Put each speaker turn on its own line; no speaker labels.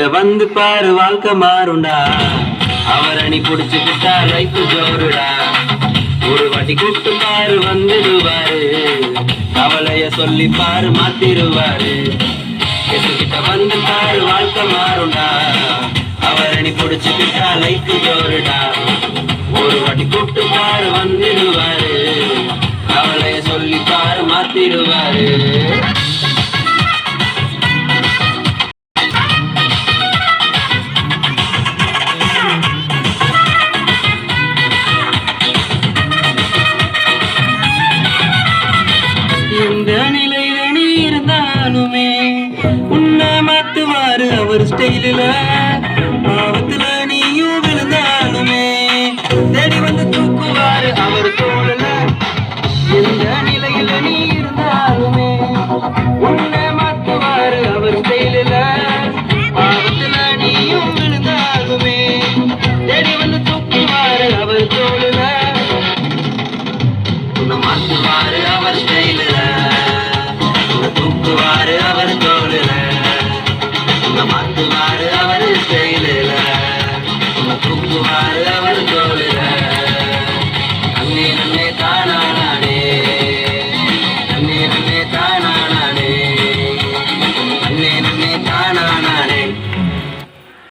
வந்து பாரு வாழ்க்கை மாறுண்டா. அவரை நீ புடிச்சுக்கிட்டா லைஃப் ஜோருடா. ஒரு வாட்டி கூப்பிட்டு பாரு வந்துடுவாரு. கவலைய சொல்லி பாரு மாத்திருவாரு. கிட்ட வந்து பாரு வாழ்க்கை மாறுண்டா. அவரை நீ புடிச்சுக்கிட்டா லைஃப் ஜோருடா. ஒரு வாட்டி கூப்பிட்டு பாரு வந்துடுவாரு. கவலைய சொல்லி பாரு மாத்திருவாரு. எந்த நிலையில நீ இருந்தாலுமே உன்னை மாத்துவாரு அவர் ஸ்டைலில. ஆபத்துல நீயும் விழுந்தாலுமே தேடி வந்து தூக்குவாரு அவர் தோளுல. எந்த நிலையில நீ இருந்தாலுமே உன்னை